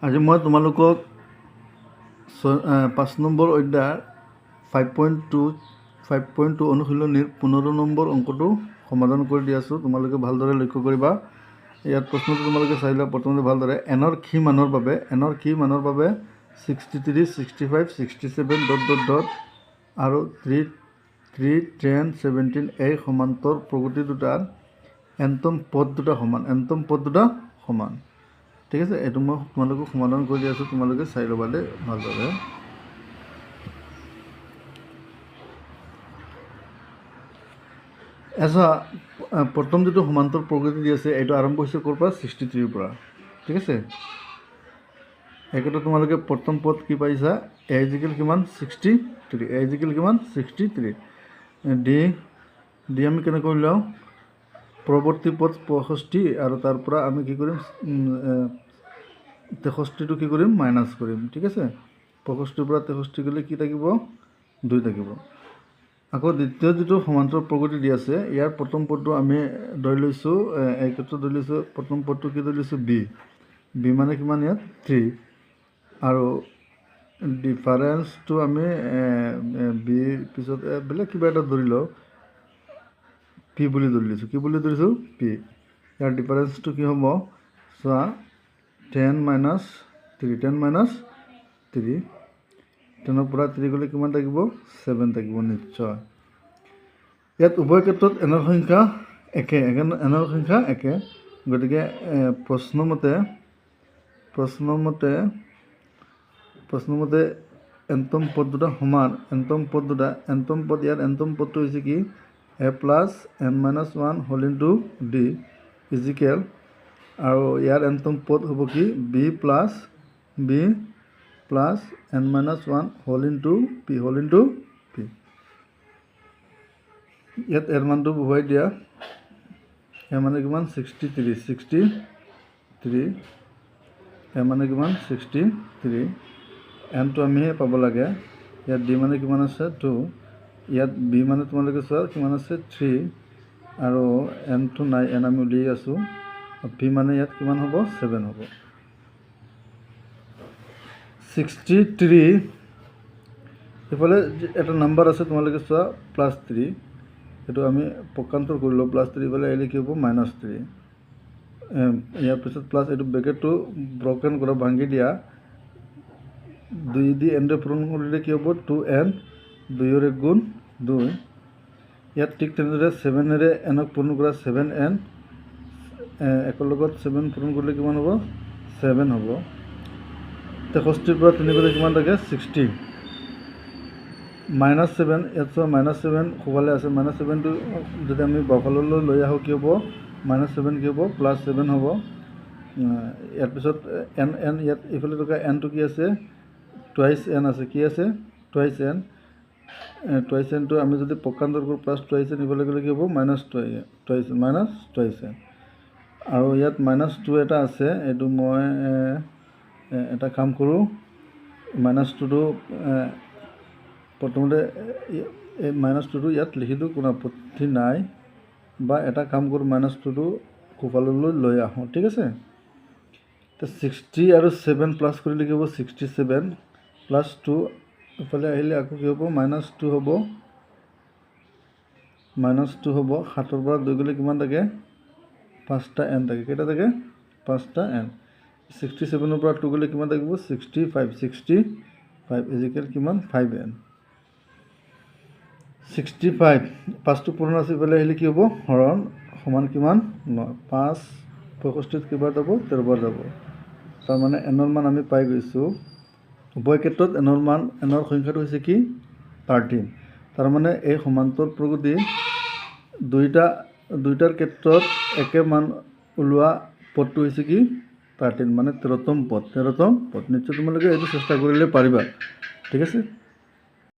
আজি মই তোমালোকক 5 নম্বৰ অধ্যায় 5.2 অনুশীলনীৰ 15 নম্বৰ অংকটো সমাধান কৰি দি আছোঁ। তোমালোকে ভালদৰে লক্ষ্য কৰিবা। ইয়াত প্ৰশ্নটো তোমালোকে চাই লোৱা প্ৰথমতে ভালদৰে। এনৰ কি মানৰ বাবে 63, 65, 67 ... আৰু 3, 10, 17 এই সমান্তৰ প্ৰগতি দুটাৰ এনতম পদ দুটা সমান। ঠিক আছে, এইটো মই তোমালোকক সমাধান কৰি দি আছোঁ, তোমালোকে চাই ল'বা দেই ভালদৰে। প্ৰথম যিটো সমান্তৰ প্ৰগতি দি আছে এইটো আৰম্ভ হৈছে ক'ৰ পৰা? 63 পৰা। ঠিক আছে, এইকেইটা তোমালোকে প্ৰথম পদ কি পাইছা? a = কিমান? 63। a = কিমান? 63। ডি আমি কেনেকৈ উলিয়াওঁ? পৰৱৰ্তী পদ 65 আৰু তাৰ পৰা আমি কি কৰিম? 63টো কি কৰিম? মাইনাছ কৰিম। ঠিক আছে, 65 পৰা 63 গ'লে কি থাকিব? 2 থাকিব। আকৌ দ্বিতীয় যিটো সমান্তৰ প্ৰগতি দি আছে ইয়াৰ প্ৰথম পদটো আমি ধৰি লৈছোঁ, এই ক্ষেত্ৰত ধৰি লৈছোঁ প্ৰথম পদটো কি ধৰি লৈছোঁ? বি মানে কিমান? ইয়াত 3। আৰু ডিফাৰেঞ্চটো আমি বিৰ পিছত বেলেগ কিবা এটা ধৰি লওঁ, পি বুলি ধৰি লৈছোঁ। কি বুলি ধৰিছোঁ? পি। ইয়াৰ ডিফাৰেঞ্চটো কি হ'ব? চোৱা, 10 - 3, 10 - 3, 10 পৰা 3 গ'লে কিমান থাকিব? 7 থাকিব নিশ্চয়। ইয়াত উভয় ক্ষেত্ৰত এনৰ সংখ্যা একে, গতিকে প্ৰশ্নমতে এনতম পদ দুটা সমান। এনতম পদ ইয়াত এনতম পদটো হৈছে কি? a + n - 1 whole into d ইজিকেল, আৰু ইয়াৰ এনতম পদ হ'ব কি? b + n - 1 whole into p ইয়াত এৰ মানটো বহুৱাই দিয়া। এ মানে কিমান? 63। এ মানে কিমান? 63। এনটো আমিহে পাব লাগে। ইয়াত ডি মানে কিমান আছে? 2। ইয়াত বি মানে তোমালোকে চোৱা কিমান আছে? 3। আৰু এনটো নাই, এন আমি উলিয়াই আছোঁ। পি মানে ইয়াত কিমান হ'ব? 7 হ'ব। 63 এইফালে এটা নাম্বাৰ আছে তোমালোকে চোৱা +3, সেইটো আমি পক্ষান্তৰ কৰি লওঁ। +3 ইফালে আহিলে কি হ'ব? -3। ইয়াৰ পিছত প্লাছ, এইটো ব্ৰেকেটটো ব্ৰকেন কৰা, ভাঙি দিয়া। 2 দি এনৰে পূৰণ কৰিলে কি হ'ব? 2n, 2ৰ 1 গুণ 2। ইয়াত ঠিক তেনেদৰে 7ৰে এনক পূৰণ কৰা, 7n, 1ৰ লগত 7 পূৰণ কৰিলে কিমান হ'ব? 7 হ'ব। 63 পৰা 3 গ'লে কিমান থাকে? 60। -7, ইয়াত চোৱা -7 সোঁফালে আছে। -7টো যদি আমি বাওঁফাললৈ লৈ আহোঁ কি হ'ব? -7 কি হ'ব? +7 হ'ব। ইয়াৰ পিছত n, ইয়াত এইফালে থকা nটো কি আছে? টুৱাইচ n আছে। কি আছে? Twice n। টুৱাইচ nটো আমি যদি পক্ষান্তৰ কৰোঁ, +2n ইফালে গ'লে কি হ'ব? -2n। আৰু ইয়াত -2 এটা আছে, এইটো মই এটা কাম কৰোঁ, -2টো প্ৰথমতে এই -2টো ইয়াত লিখি দিওঁ, কোনো আপত্তি নাই। বা এটা কাম কৰোঁ, -2টো সোঁফাললৈ লৈ আহোঁ। ঠিক আছে, তো 60 আৰু 7 প্লাছ কৰিলে কি হ'ব? 67 + 2 ইফালে আহিলে আকৌ কি হ'ব? -2 হ'ব। 7ৰ পৰা 2 গ'লে কিমান থাকে? 5টা n থাকে। কেইটা থাকে? 5টা n। 67ৰ পৰা 2 গ'লে কিমান থাকিব? 65 ইজিকেল কিমান? 5n। 65, 5টো পূৰণ আছে, ইফালে আহিলে কি হ'ব? হৰণ, সমান কিমান? 9। 5 65 কেইবাৰ যাব? 13 বাৰ যাব। তাৰমানে এনৰ মান আমি পাই গৈছোঁ। উভয় ক্ষেত্ৰত এনৰ সংখ্যাটো হৈছে কি? 13। তাৰমানে এই সমান্তৰ প্ৰগতি দুইটাৰ ক্ষেত্ৰত একে মান ওলোৱা পদটো হৈছে কি? 13, মানে 13তম পদ। নিশ্চয় তোমালোকে এইটো চেষ্টা কৰিলে পাৰিবা। ঠিক আছে।